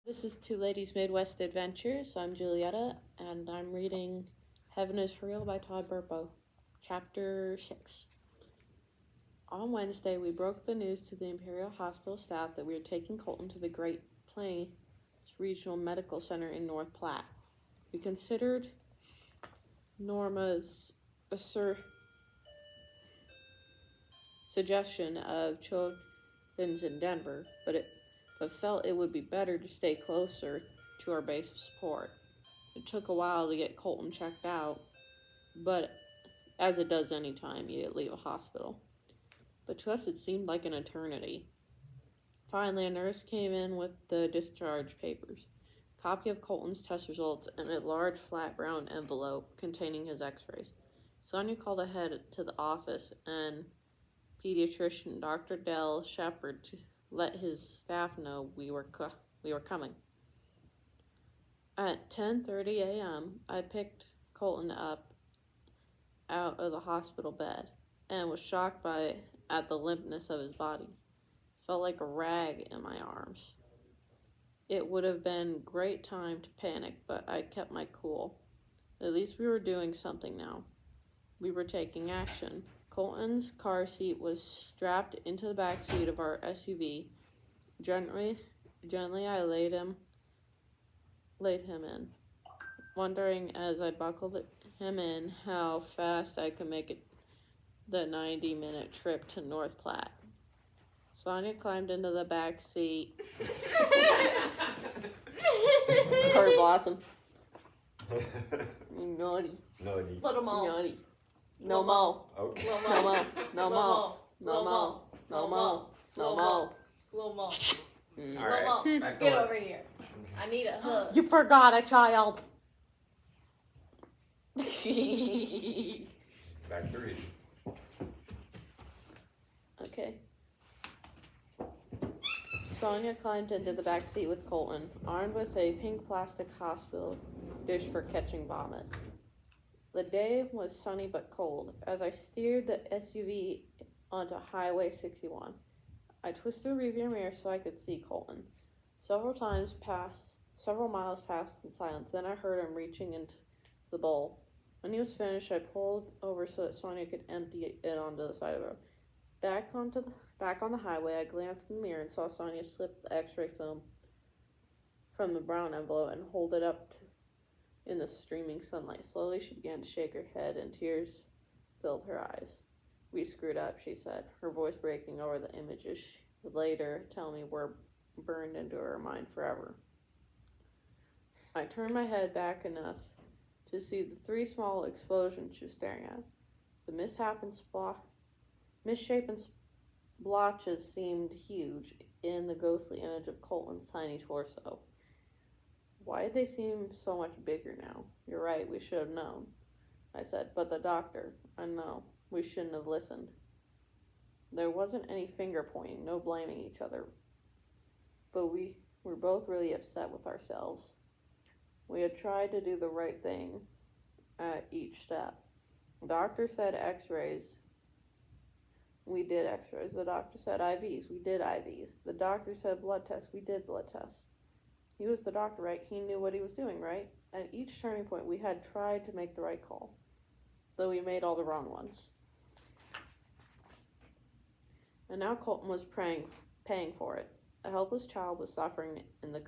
This is Two Ladies Midwest Adventures. I'm Julietta, and I'm reading Heaven is For Real by Todd Burpo, chapter 6. On Wednesday, we broke the news to the Imperial Hospital staff that we were taking Colton to the Great Plains Regional Medical Center in North Platte. We considered Norma's suggestion of children's in Denver, but felt it would be better to stay closer to our base of support. It took a while to get Colton checked out, but as it does any time you leave a hospital. But to us it seemed like an eternity. Finally, a nurse came in with the discharge papers, a copy of Colton's test results, and a large flat brown envelope containing his x-rays. Sonia called ahead to the office, and pediatrician Dr. Dell Shepard to let his staff know we were coming. At 10:30 a.m., I picked Colton up out of the hospital bed and was shocked at the limpness of his body. Felt like a rag in my arms. It would have been a great time to panic, but I kept my cool. At least we were doing something now. We were taking action. Colton's car seat was strapped into the back seat of our SUV. Gently I laid him in, wondering as I buckled him in how fast I could make it the 90-minute trip to North Platte. Sonia climbed into the back seat. Curry Blossom. Naughty. Little Mo. Naughty. No mo. Okay. No mo. No mo. No mo. No mo. No mo. Little Mo. All Little right, Mo, back to get work. over here. I need a hug. You forgot a child. Back to reading. Okay. Sonia climbed into the back seat with Colton, armed with a pink plastic hospital dish for catching vomit. The day was sunny but cold. As I steered the SUV onto Highway 61, I twisted the rearview mirror so I could see Colton. Several miles passed in silence. Then I heard him reaching into the bowl. When he was finished, I pulled over so that Sonia could empty it onto the side of the road. Back on the highway, I glanced in the mirror and saw Sonia slip the x-ray film from the brown envelope and hold it up in the streaming sunlight. Slowly, she began to shake her head, and tears filled her eyes. "We screwed up," she said, her voice breaking over the images she would later tell me were burned into her mind forever. I turned my head back enough to see the three small explosions she was staring at. The misshapen splotches seemed huge in the ghostly image of Colton's tiny torso. Why did they seem so much bigger now? You're right, we should have known, I said. But the doctor, I know, we shouldn't have listened. There wasn't any finger pointing, no blaming each other. But we were both really upset with ourselves. We had tried to do the right thing at each step. The doctor said x-rays. We did x-rays. The doctor said IVs. We did IVs. The doctor said blood tests. We did blood tests. He was the doctor, right? He knew what he was doing, right? At each turning point, we had tried to make the right call, though we made all the wrong ones. And now Colton was paying for it. A helpless child was suffering the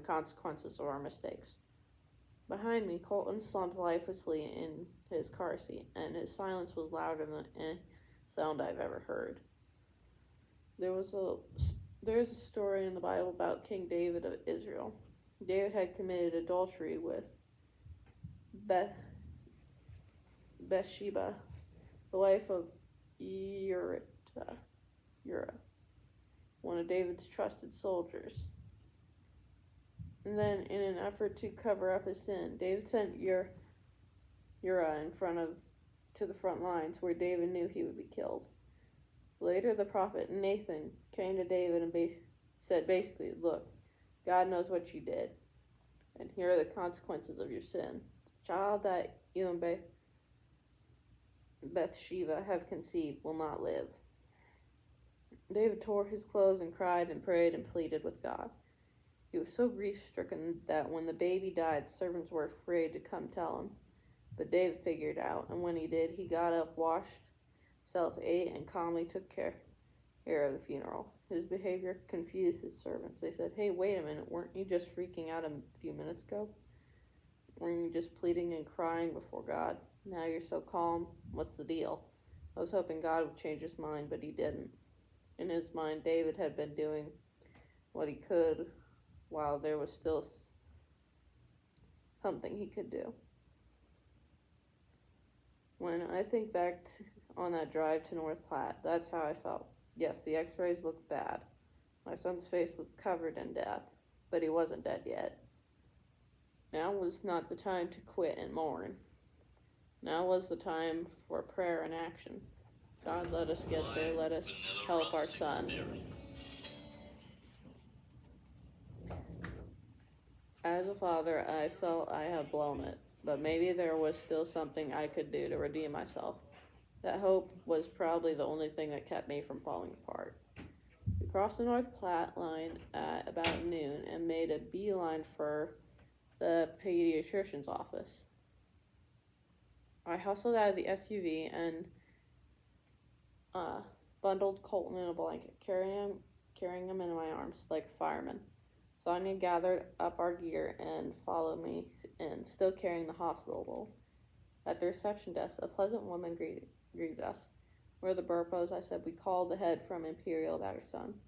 consequences of our mistakes. Behind me, Colton slumped lifelessly in his car seat, and his silence was louder than any sound I've ever heard. There is a story in the Bible about King David of Israel. David had committed adultery with Bathsheba, the wife of Uriah, one of David's trusted soldiers. And then, in an effort to cover up his sin, David sent Uriah to the front lines where David knew he would be killed. Later, the prophet Nathan came to David and said basically, "Look, God knows what you did, and here are the consequences of your sin. The child that you and Bathsheba have conceived will not live." David tore his clothes and cried and prayed and pleaded with God. He was so grief-stricken that when the baby died, servants were afraid to come tell him. But David figured out, and when he did, he got up, washed himself, ate, and calmly took care of the funeral. His behavior confused his servants. They said, "Hey, wait a minute, weren't you just freaking out a few minutes ago? Weren't you just pleading and crying before God? Now you're so calm. What's the deal?" I was hoping God would change his mind, but he didn't. In his mind, David had been doing what he could while there was still something he could do. When I think back on that drive to North Platte, that's how I felt. Yes, the x-rays looked bad. My son's face was covered in death, but he wasn't dead yet. Now was not the time to quit and mourn. Now was the time for prayer and action. God, let us get there. Let us help our son. As a father, I felt I had blown it, but maybe there was still something I could do to redeem myself. That hope was probably the only thing that kept me from falling apart. We crossed the North Platte line at about noon and made a beeline for the pediatrician's office. I hustled out of the SUV and bundled Colton in a blanket, carrying him in my arms like a fireman. Sonia gathered up our gear and followed me in, still carrying the hospital roll. At the reception desk, a pleasant woman greeted us. "We're the Burpos," I said. "We called ahead from Imperial about her son."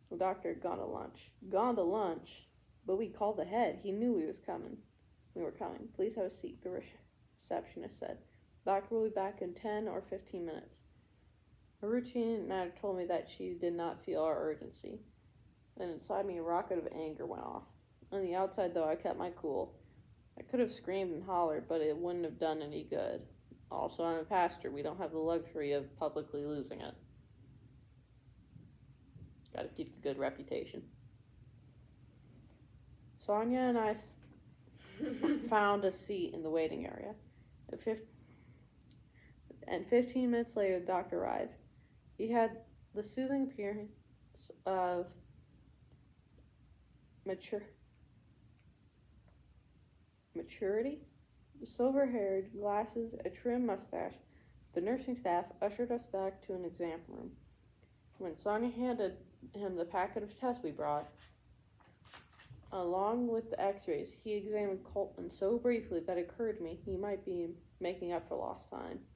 The doctor had gone to lunch. Gone to lunch? But we called ahead. He knew we were coming. "Please have a seat," the receptionist said. "The doctor will be back in 10 or 15 minutes. Her routine matter told me that she did not feel our urgency. Then inside me, a rocket of anger went off. On the outside, though, I kept my cool. I could have screamed and hollered, but it wouldn't have done any good. Also, I'm a pastor. We don't have the luxury of publicly losing it. Gotta keep the good reputation. Sonia and I found a seat in the waiting area. And 15 minutes later, the doctor arrived. He had the soothing appearance of maturity, silver-haired, glasses, a trim mustache. The nursing staff ushered us back to an exam room. When Sonia handed him the packet of tests we brought, along with the x-rays, he examined Colton so briefly that it occurred to me he might be making up for lost time.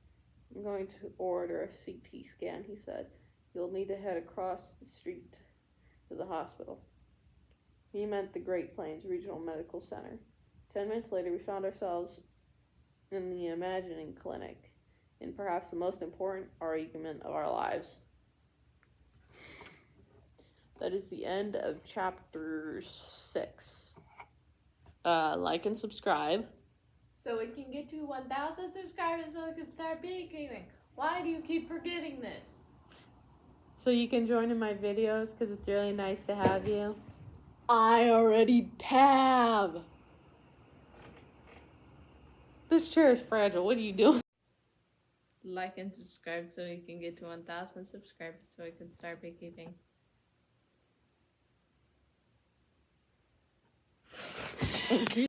"I'm going to order a CT scan," he said. "You'll need to head across the street to the hospital." He meant the Great Plains Regional Medical Center. 10 minutes later, we found ourselves in the Imagining Clinic, in perhaps the most important argument of our lives. That is the end of chapter 6. Like and subscribe. So we can get to 1,000 subscribers so we can start beekeeping. Why do you keep forgetting this? So you can join in my videos because it's really nice to have you. I already have. This chair is fragile. What are you doing? Like and subscribe so we can get to 1,000 subscribers so we can start beekeeping. Thank you.